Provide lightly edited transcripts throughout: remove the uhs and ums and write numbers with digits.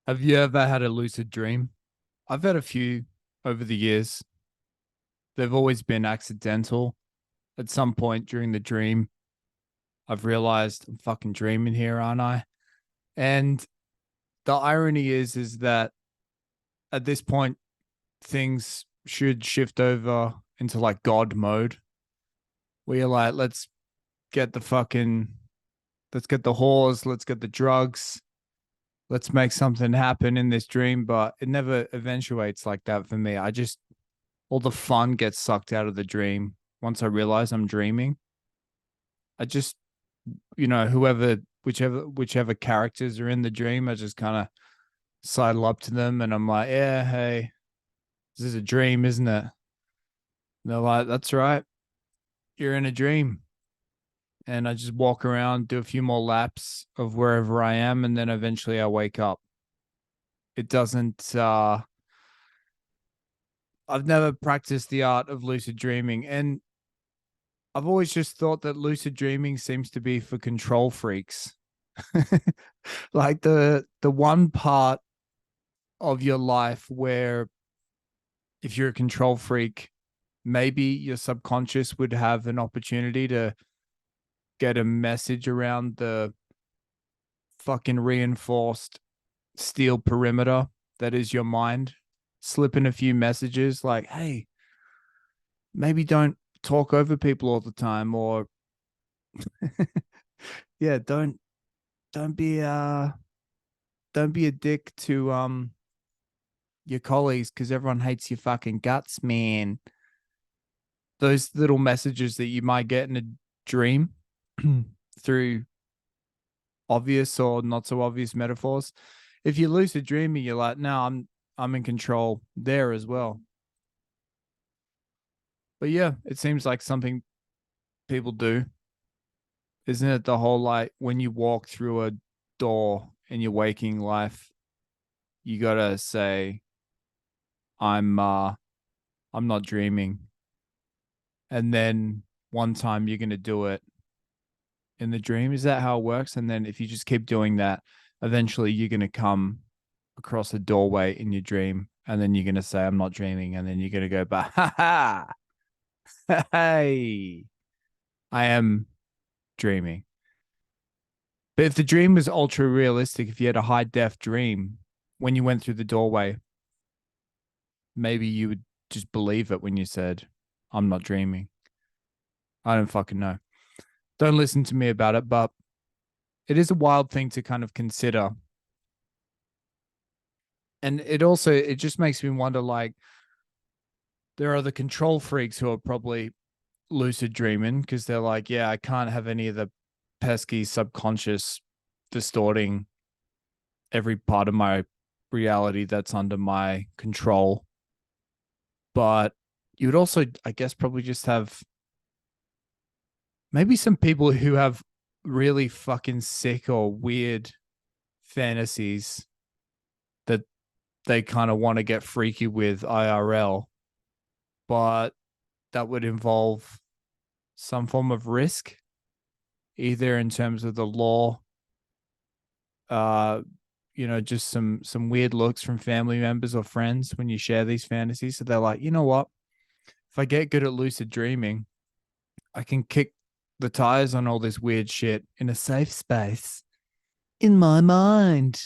Have you ever had a lucid dream? I've had a few over the years. They've always been accidental. At some point during the dream, I've realized I'm fucking dreaming here, aren't I? And the irony is that at this point, things should shift over into like God mode, where you're like, get the fucking, let's get the whores, let's get the drugs, let's make something happen in this dream. But it never eventuates like that for me. All the fun gets sucked out of the dream once I realize I'm dreaming. I just, whichever characters are in the dream, I just kind of sidle up to them and I'm like, yeah, hey, this is a dream, isn't it? And they're like, that's right, you're in a dream. And I just walk around, do a few more laps of wherever I am, and then eventually I wake up. It doesn't, I've never practiced the art of lucid dreaming. And I've always just thought that lucid dreaming seems to be for control freaks. Like the one part of your life where if you're a control freak, maybe your subconscious would have an opportunity to get a message around the fucking reinforced steel perimeter that is your mind. Slip in a few messages like, hey, maybe don't talk over people all the time, or yeah, don't be don't be a dick to your colleagues because everyone hates your fucking guts, man. Those little messages that you might get in a dream through obvious or not so obvious metaphors. If you lucid dreaming, you're like, no, I'm in control there as well. But yeah, it seems like something people do. Isn't it the whole like when you walk through a door in your waking life, you gotta say, I'm uh I'm not dreaming. And then one time you're gonna do it in the dream. Is that how it works? And then if you just keep doing that, eventually you're gonna come across a doorway in your dream, and then you're gonna say, I'm not dreaming, and then you're gonna go, but ha ha, hey, I am dreaming. But if the dream was ultra realistic, if you had a high def dream when you went through the doorway, maybe you would just believe it when you said, I'm not dreaming. I don't fucking know. Don't listen to me about it, but it is a wild thing to kind of consider. And it just makes me wonder like, there are the control freaks who are probably lucid dreaming because they're like, yeah, I can't have any of the pesky subconscious distorting every part of my reality that's under my control. But you would also, I guess, probably just have maybe some people who have really fucking sick or weird fantasies that they kind of want to get freaky with IRL, but that would involve some form of risk, either in terms of the law, uh, just some weird looks from family members or friends when you share these fantasies. So they're like, you know what? If I get good at lucid dreaming, I can kick the tires on all this weird shit in a safe space in my mind.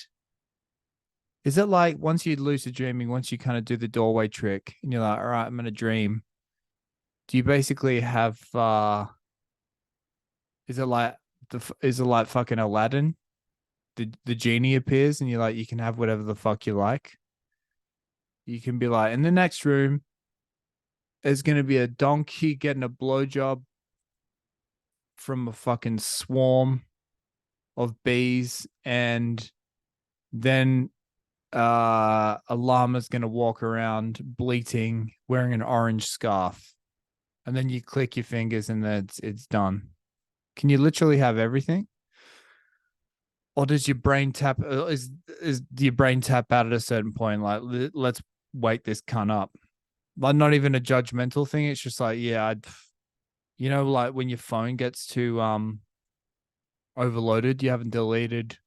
Is it like once you lucid dreaming, once you kind of do the doorway trick and you're like, all right, I'm gonna dream. Do you basically have is it like is it like fucking Aladdin? The genie appears and you're like, you can have whatever the fuck you like. You can be like, in the next room, there's gonna be a donkey getting a blowjob from a fucking swarm of bees, and then a llama's gonna walk around bleating, wearing an orange scarf, and then you click your fingers and then it's done. Can you literally have everything? Or does your brain tap? Is do your brain tap out at a certain point? Like, let's wake this cunt up. Like, not even a judgmental thing. It's just like, yeah, like when your phone gets too overloaded, you haven't deleted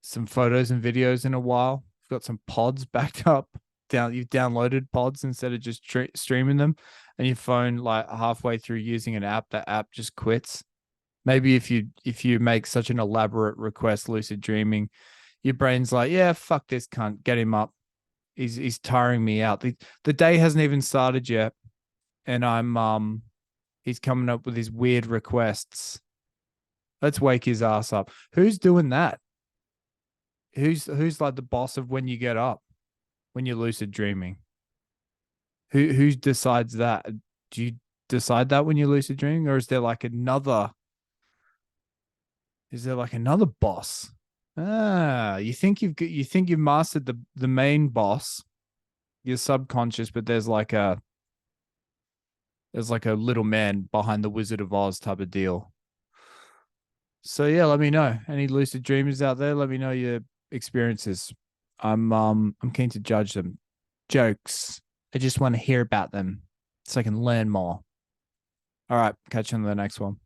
some photos and videos in a while. You've got some pods backed up. You've downloaded pods instead of just streaming them, and your phone like halfway through using an app, that app just quits. Maybe if you make such an elaborate request, lucid dreaming, your brain's like, yeah, fuck this cunt, get him up. He's tiring me out. The day hasn't even started yet, and he's coming up with these weird requests. Let's wake his ass up. Who's doing that? Who's like the boss of when you get up, when you're lucid dreaming? Who decides that? Do you decide that when you're lucid dreaming, or is there like another boss? Ah, you think you've mastered the main boss, your subconscious, but there's like a little man behind the Wizard of Oz type of deal. So yeah, let me know. Any lucid dreamers out there? Let me know your experiences. I'm keen to judge them. Jokes. I just want to hear about them so I can learn more. All right, catch you on the next one.